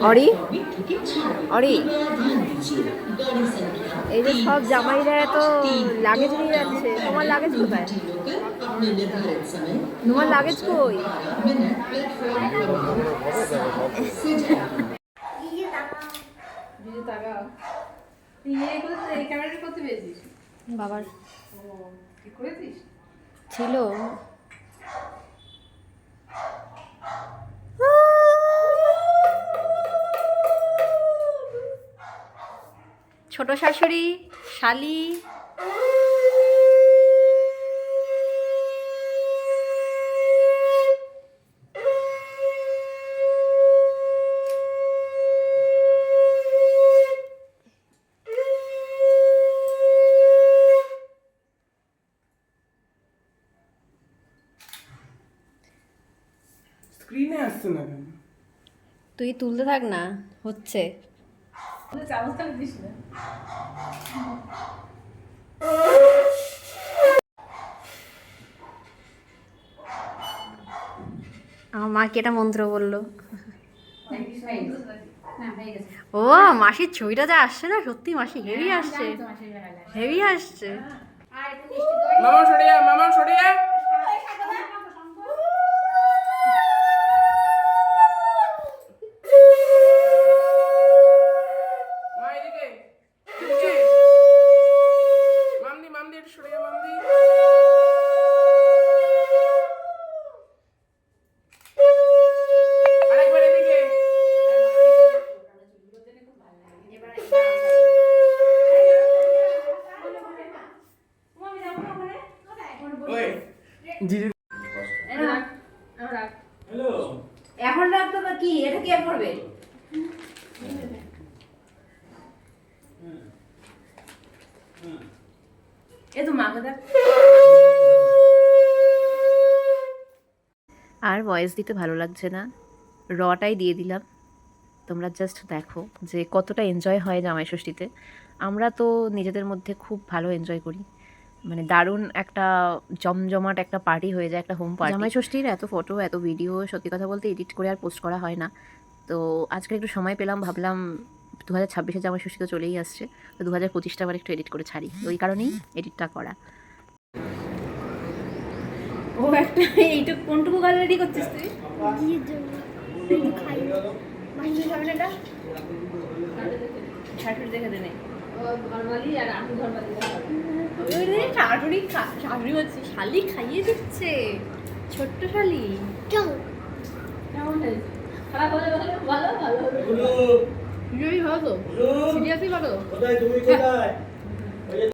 অরি অরি এই যে সব জামাইরা এত লাগেজ নিয়ে যাচ্ছে, তোমার লাগেজ কোথায়? তোমার লাগেজ কই? বাবার ছিল। ছোট শাশুড়ি, শালি, স্ক্রিনে আসছে না কেন? তুই তুলতে থাক না, হচ্ছে। আমার মা কি এটা মন্ত্র বললো। ও মাসির ছবিটা যা আসছে না, সত্যি মাসি হেভি আসছে, হেভি আসছে। মামা সরিয়া, মামা সরিয়া। মা এদিকে। এদিকে। মামদি মামদি একটু সরিয়া মামদি। আরেকবার এদিকে। ওই জিজু হ্যালো। এখন রাখতো বা কি, এটা কে পড়বে? এ তো মাকে দেখ। আর ভয়েস দিতে ভালো লাগছে না, রটাই দিয়ে দিলাম। তোমরা জাস্ট দেখো যে কতটা এনজয় হয় জামাই ষষ্ঠীতে। আমরা তো নিজেদের মধ্যে খুব ভালো এনজয় করি, মানে দারুণ একটা জমজমাট একটা পার্টি হয়ে যায়, একটা হোম পার্টি। জামাই ষষ্ঠীর এত ফটো এত ভিডিও সত্যি কথা বলতে এডিট করে আর পোস্ট করা হয় না। তো আজকে একটু সময় পেলাম, ভাবলাম 2026-এ জামাই ষষ্ঠী তো চলেই আসছে, তো 2025টা আবার একটু এডিট করে ছাড়ি, ওই কারণেই এডিটটা করা। ও একটা এইটা কোনটুকু গাল রেডি করছিস তুই? ঘিয়ের জন্য একটু খাই মাইনে খাবেন এটা শাশুড়ি দেখে দে নেই নরমালি আর আমি নরমালি ওই রে শাশুড়ি শাশুড়ি হচ্ছে, শালি খাইয়ে দিচ্ছে, ছোট্ট শালি। কেমন কেমন হয়েছে? খারাপ হলে ভালো ভালো ভালো গুলু ভালো তো সিরিয়াসলি ভালো। কোথায় তুমি কোথায়?